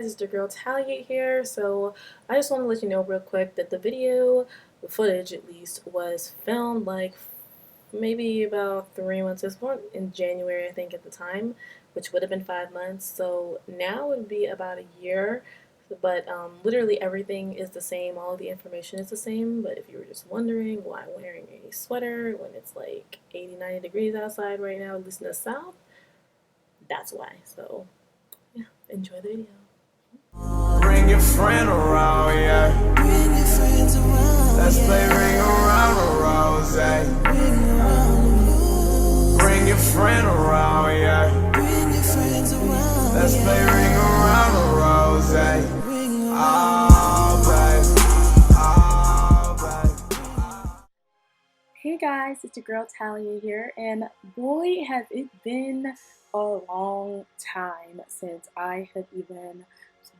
It's the girl Talia here. So I just want to let you know real quick that the video, the footage at least, was filmed like maybe about 3 months. It was born in January, I think, at the time, which would have been 5 months. So now it would be about a year. But literally everything is the same. All of the information is the same. But if you were just wondering why I'm wearing a sweater when it's like 80, 90 degrees outside right now, at least in the South, that's why. So yeah, enjoy the video. Bring your friend around, yeah. Bring your friends around. Let's play ring around the rose. Bring your friend around, yeah. Bring your friends around. Let's play ring around the rose. Oh, babe. Oh, babe. Hey guys, it's your girl Talia here, and boy has it been a long time since I have even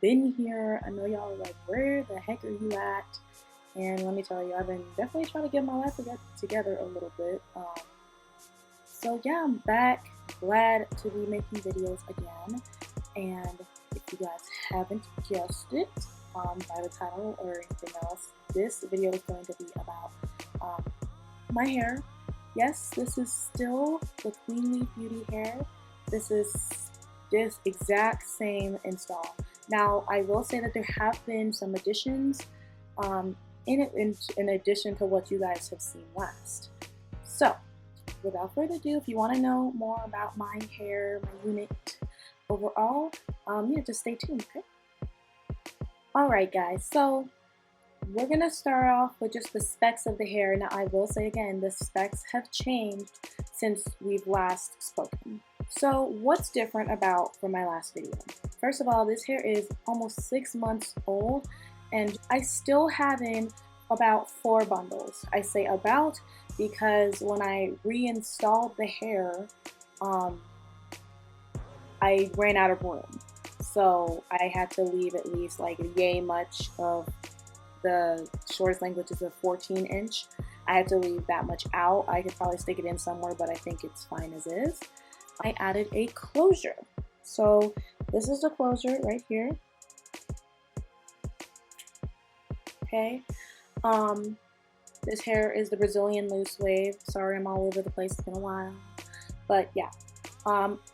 been here. I know y'all are like, where the heck are you at? And let me tell you, I've been definitely trying to get my life together a little bit. So yeah, I'm back, glad to be making videos again. And if you guys haven't guessed it by the title or anything else, this video is going to be about my hair. Yes, this is still the Queen Leaf Beauty hair. This is this exact same install. Now, I will say that there have been some additions in addition to what you guys have seen last. So, without further ado, if you want to know more about my hair, my unit overall, yeah, just stay tuned, okay? Alright guys, so we're going to start off with just the specs of the hair. Now, I will say again, the specs have changed since we've last spoken. So, what's different from my last video? First of all, this hair is almost 6 months old, and I still have in about 4 bundles. I say about because when I reinstalled the hair, I ran out of room. So, I had to leave at least like yay much of the shortest length, which is a 14-inch. I had to leave that much out. I could probably stick it in somewhere, but I think it's fine as is. I added a closure. So this is the closure right here. Okay. This hair is the Brazilian loose wave. Sorry, I'm all over the place. It's been a while. But yeah.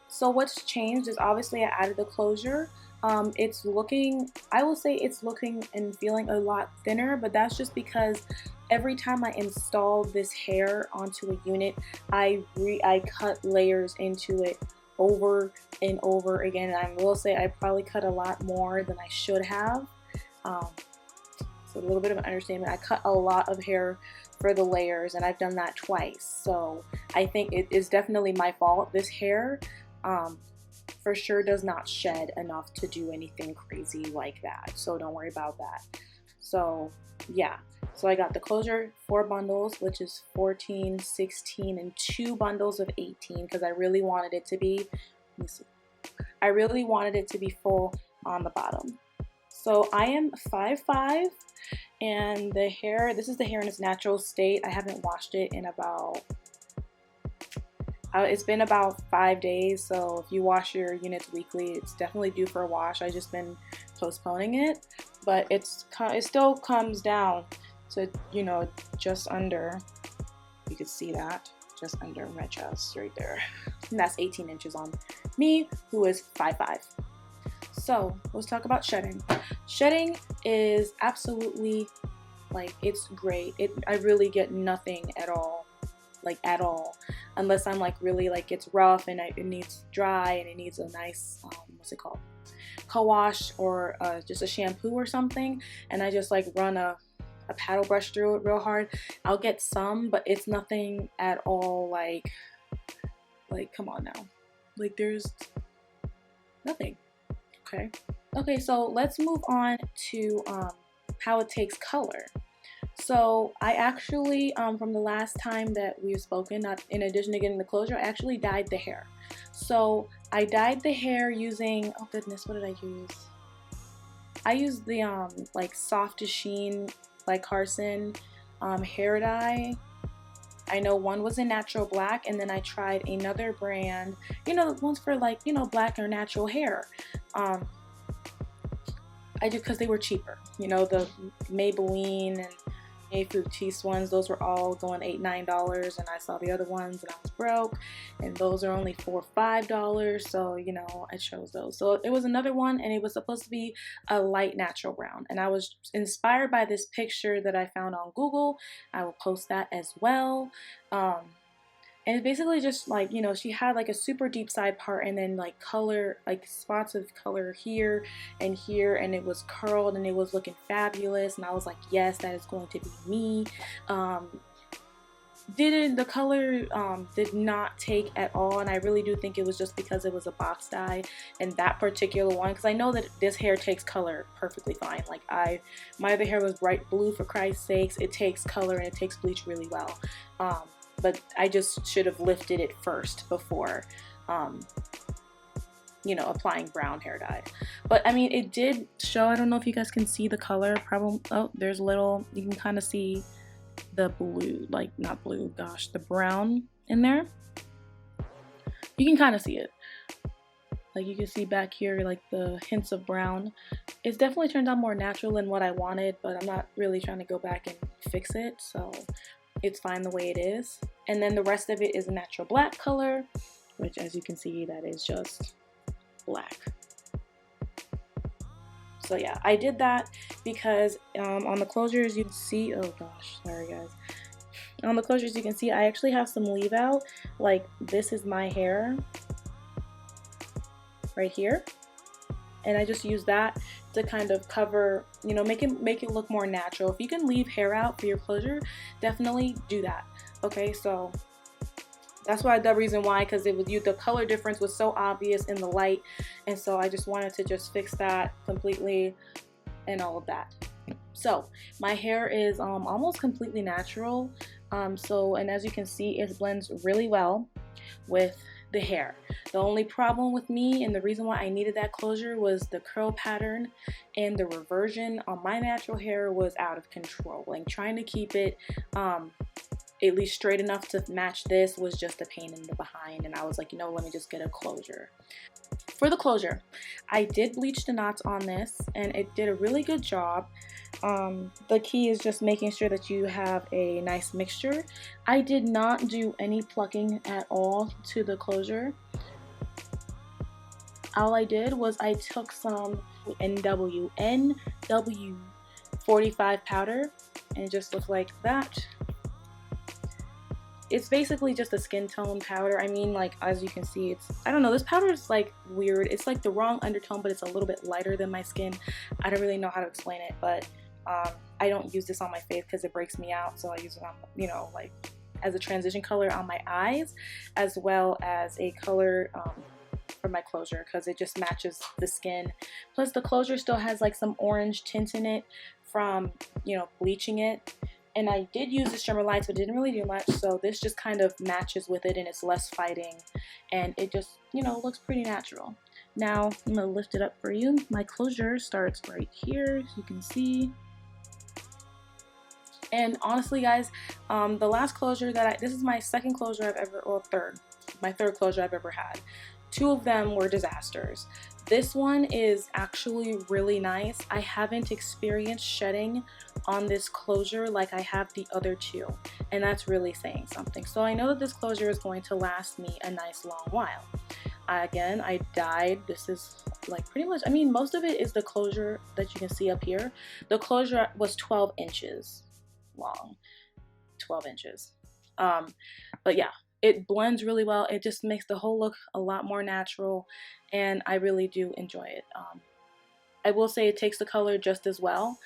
So what's changed is obviously I added the closure. It's looking, I will say it's looking and feeling a lot thinner, but that's just because every time I install this hair onto a unit, I cut layers into it over and over again. And I will say I probably cut a lot more than I should have. So a little bit of an understatement. I cut a lot of hair for the layers, and I've done that twice. So I think it is definitely my fault. This hair, for sure does not shed enough to do anything crazy like that, so don't worry about that. So yeah, so I got the closure, 4 bundles, which is 14, 16, and 2 bundles of 18 because I really wanted it to be, let me see, I really wanted it to be full on the bottom. So I am 5'5", and the hair, this is the hair in its natural state. I haven't washed it in about it's been about 5 days, so if you wash your units weekly, it's definitely due for a wash. I've just been postponing it, but it still comes down to, you know, just under, you can see that, just under my chest right there. And that's 18 inches on me, who is 5'5". So let's talk about shedding. Shedding is absolutely, like, it's great. I really get nothing at all. Like at all, unless I'm like really like it's rough and it needs dry and it needs a nice what's it called, co-wash or just a shampoo or something, and I just like run a paddle brush through it real hard. I'll get some, but it's nothing at all like come on now, like there's nothing. Okay, so let's move on to how it takes color. So I actually, from the last time that we've spoken, in addition to getting the closure, I actually dyed the hair. So I dyed the hair using, oh goodness, what did I use? I used the like Soft to Sheen by Carson hair dye. I know one was in natural black, and then I tried another brand, you know, ones for like, you know, black or natural hair. I just, because they were cheaper. You know, the Maybelline and Fructis ones, those were all going $8-9, and I saw the other ones and I was broke, and those are only $4-5, so you know, I chose those. So it was another one, and it was supposed to be a light natural brown, and I was inspired by this picture that I found on Google. I will post that as well. And it's basically just like, you know, she had like a super deep side part and then like color, like spots of color here, and it was curled and it was looking fabulous. And I was like, yes, that is going to be me. The color did not take at all, and I really do think it was just because it was a box dye and that particular one, because I know that this hair takes color perfectly fine. Like my other hair was bright blue, for Christ's sakes. It takes color and it takes bleach really well. But I just should have lifted it first before, you know, applying brown hair dye. But I mean, it did show. I don't know if you guys can see the color. Probably. Oh, there's a little. You can kind of see the blue, like not blue. Gosh, the brown in there. You can kind of see it. Like you can see back here, like the hints of brown. It's definitely turned out more natural than what I wanted, but I'm not really trying to go back and fix it. So it's fine the way it is. And then the rest of it is a natural black color, which as you can see, that is just black. So yeah, I did that because on the closures you can see, oh gosh, sorry guys. On the closures you can see I actually have some leave out. Like this is my hair right here. And I just use that to kind of cover, you know, make it look more natural. If you can leave hair out for your closure, definitely do that. Okay, so that's why the reason why, because it was the color difference was so obvious in the light, and so I just wanted to just fix that completely and all of that. So my hair is almost completely natural. And as you can see, it blends really well with the hair. The only problem with me and the reason why I needed that closure was the curl pattern, and the reversion on my natural hair was out of control. Like trying to keep it at least straight enough to match this was just a pain in the behind, and I was like, you know, let me just get a closure. For the closure, I did bleach the knots on this, and it did a really good job. The key is just making sure that you have a nice mixture. I did not do any plucking at all to the closure. All I did was I took some NW 45 powder, and it just looked like that. It's basically just a skin tone powder. I mean, like, as you can see, it's, I don't know, this powder is like weird. It's like the wrong undertone, but it's a little bit lighter than my skin. I don't really know how to explain it, but I don't use this on my face because it breaks me out. So I use it on, you know, like as a transition color on my eyes, as well as a color for my closure, because it just matches the skin. Plus the closure still has like some orange tint in it from, you know, bleaching it. And I did use the shimmer lights, but didn't really do much, so this just kind of matches with it, and it's less fighting, and it just, you know, looks pretty natural. Now, I'm going to lift it up for you. My closure starts right here, as you can see. And honestly, guys, the last closure that this is my second closure I've ever, or my third closure I've ever had. 2 of them were disasters. This one is actually really nice. I haven't experienced shedding on this closure like I have the other 2, and that's really saying something. So I know that this closure is going to last me a nice long while. Again, I dyed, this is like pretty much, I mean, most of it is the closure that you can see up here. The closure was 12 inches long, 12 inches. But yeah, it blends really well. It just makes the whole look a lot more natural, and I really do enjoy it. I will say it takes the color just as well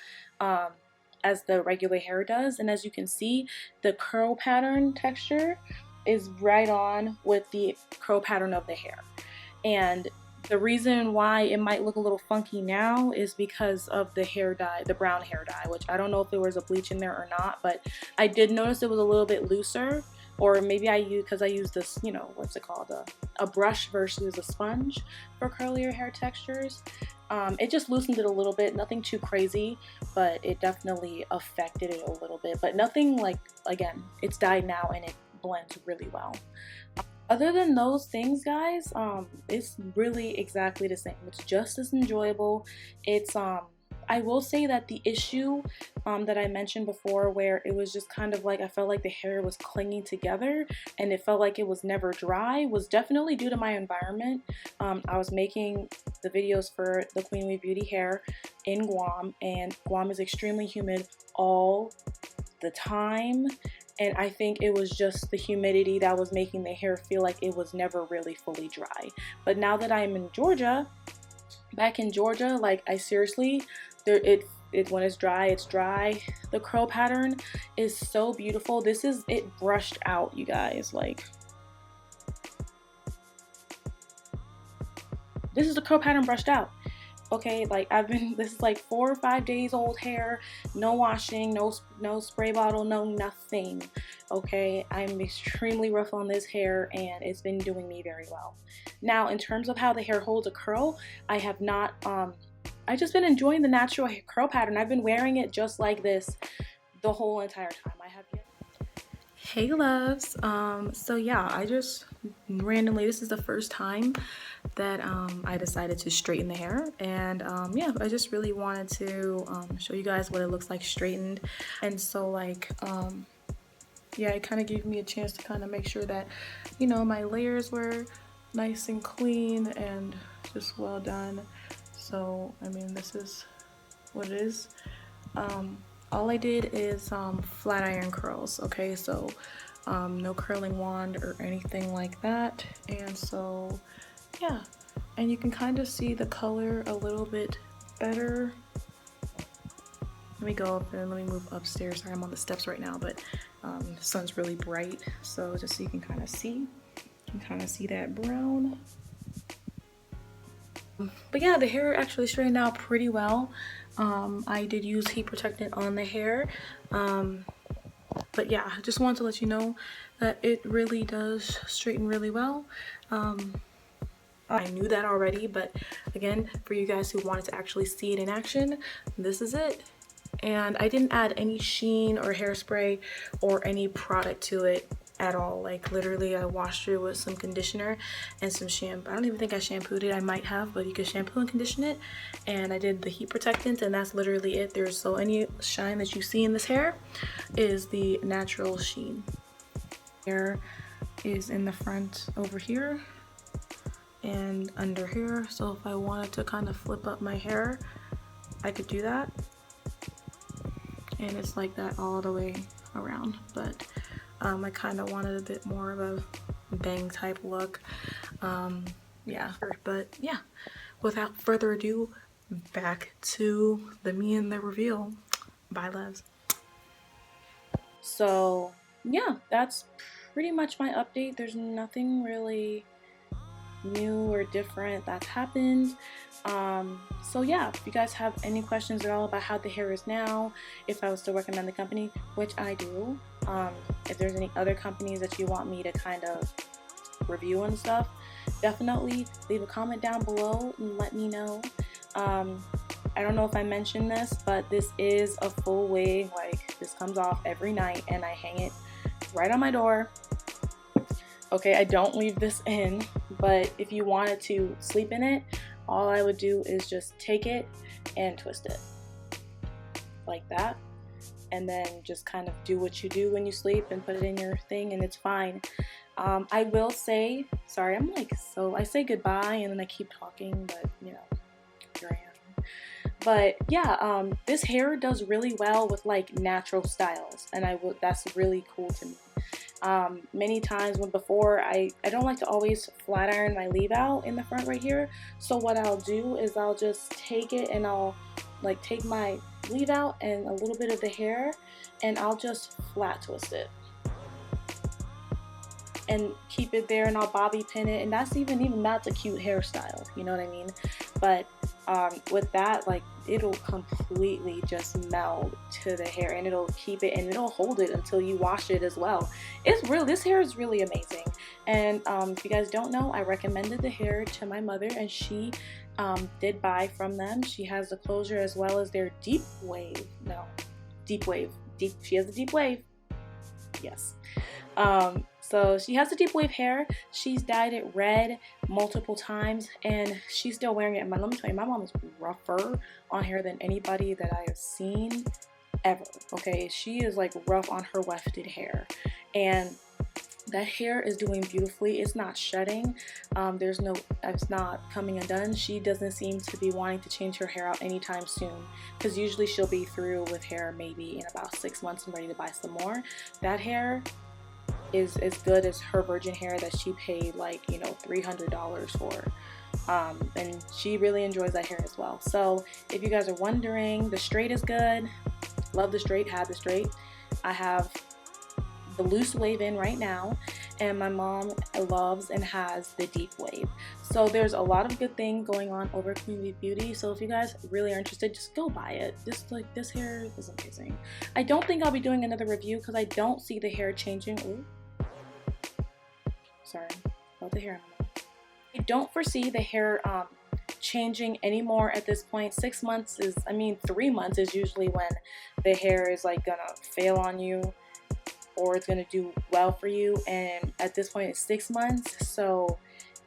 as the regular hair does, and as you can see, the curl pattern texture is right on with the curl pattern of the hair. And the reason why it might look a little funky now is because of the hair dye, the brown hair dye, which I don't know if there was a bleach in there or not, but I did notice it was a little bit looser. Or maybe I use, because I use this, you know, what's it called, a brush versus a sponge for curlier hair textures. It just loosened it a little bit, nothing too crazy, but it definitely affected it a little bit. But nothing like, again, it's dyed now and it blends really well. Other than those things, guys, it's really exactly the same. It's just as enjoyable. It's I will say that the issue that I mentioned before, where it was just kind of like I felt like the hair was clinging together and it felt like it was never dry, was definitely due to my environment. I was making the videos for the Queen Weave Beauty hair in Guam, and Guam is extremely humid all the time, and I think it was just the humidity that was making the hair feel like it was never really fully dry. But now that I'm in Georgia, back in Georgia, like I seriously, when it's dry, it's dry. The curl pattern is so beautiful. This is it brushed out, you guys. Like, this is the curl pattern brushed out. Okay, like this is like 4 or 5 days old hair, no washing, no spray bottle, no nothing. Okay, I'm extremely rough on this hair and it's been doing me very well. Now, in terms of how the hair holds a curl, I have not, I just been enjoying the natural curl pattern. I've been wearing it just like this the whole entire time. I have yet. Hey loves, so yeah, I just randomly, this is the first time that I decided to straighten the hair, and yeah, I just really wanted to show you guys what it looks like straightened. And so like yeah, it kind of gave me a chance to kind of make sure that, you know, my layers were nice and clean and just well done. So I mean, this is what it is. All I did is flat iron curls, okay? So no curling wand or anything like that. And so yeah, and you can kind of see the color a little bit better. Let me go up and let me move upstairs. Sorry, I'm on the steps right now, but the sun's really bright, so just so you can kind of see, that brown. But yeah, the hair actually straightened out pretty well. I did use heat protectant on the hair, but yeah, I just wanted to let you know that it really does straighten really well. I knew that already, but again, for you guys who wanted to actually see it in action, this is it. And I didn't add any sheen or hairspray or any product to it at all. Like literally, I washed it with some conditioner and some shampoo. I don't even think I shampooed it. I might have, but you can shampoo and condition it. And I did the heat protectant, and that's literally it. There's so any shine that you see in this hair is the natural sheen. Hair is in the front over here and under here, so if I wanted to kind of flip up my hair, I could do that, and it's like that all the way around. But I kind of wanted a bit more of a bang type look. Yeah, but yeah, without further ado, back to the me and the reveal. Bye loves. So yeah, that's pretty much my update. There's nothing really new or different that's happened. So yeah, if you guys have any questions at all about how the hair is now, if I was to recommend the company, which I do, if there's any other companies that you want me to kind of review and stuff, definitely leave a comment down below and let me know. I don't know if I mentioned this, but this is a full wig. Like, this comes off every night and I hang it right on my door. Okay, I don't leave this in, but if you wanted to sleep in it, all I would do is just take it and twist it like that, and then just kind of do what you do when you sleep and put it in your thing, and it's fine. I will say, sorry, I'm like, so I say goodbye and then I keep talking, but you know, here I am. But yeah, this hair does really well with like natural styles, and that's really cool to me. Many times when before, I don't like to always flat iron my leave out in the front right here. So what I'll do is I'll just take it and I'll like take my leave out and a little bit of the hair and I'll just flat twist it and keep it there, and I'll bobby pin it, and that's that's a cute hairstyle, you know what I mean? But with that, like, it'll completely just meld to the hair, and it'll keep it and it'll hold it until you wash it as well. This hair is really amazing. And if you guys don't know, I recommended the hair to my mother, and she did buy from them. She has the closure as well as their deep wave. She has the deep wave, yes. So she has a deep wave hair. She's dyed it red multiple times and she's still wearing it. And let me tell you, my mom is rougher on hair than anybody that I have seen ever. Okay, she is like rough on her wefted hair, and that hair is doing beautifully. It's not shedding. It's not coming undone. She doesn't seem to be wanting to change her hair out anytime soon, because usually she'll be through with hair maybe in about 6 months and ready to buy some more. That hair is as good as her virgin hair that she paid like, you know, $300 for. And she really enjoys that hair as well. So if you guys are wondering, the straight is good. Love the straight, had the straight. I have the loose wave in right now, and my mom loves and has the deep wave. So there's a lot of good things going on over at Queen Bee Beauty. So if you guys really are interested, just go buy it. This hair is amazing. I don't think I'll be doing another review because I don't see the hair changing. Ooh. Sorry about the hair. I don't foresee the hair changing anymore at this point. 6 months is, 3 months is usually when the hair is like gonna fail on you, or it's gonna do well for you, and at this point it's 6 months, so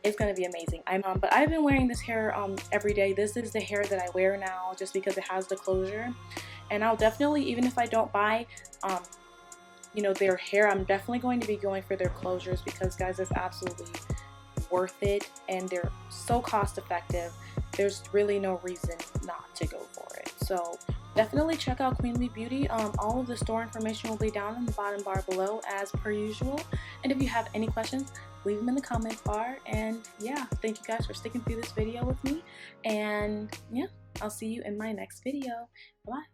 it's gonna be amazing. But I've been wearing this hair every day. This is the hair that I wear now just because it has the closure, and I'll definitely, even if I don't buy you know, their hair, I'm definitely going to be going for their closures, because guys, it's absolutely worth it and they're so cost effective. There's really no reason not to go for it. So definitely check out Queen Bee Beauty. All of the store information will be down in the bottom bar below as per usual, and if you have any questions, leave them in the comment bar. And yeah, thank you guys for sticking through this video with me, and yeah, I'll see you in my next video. Bye.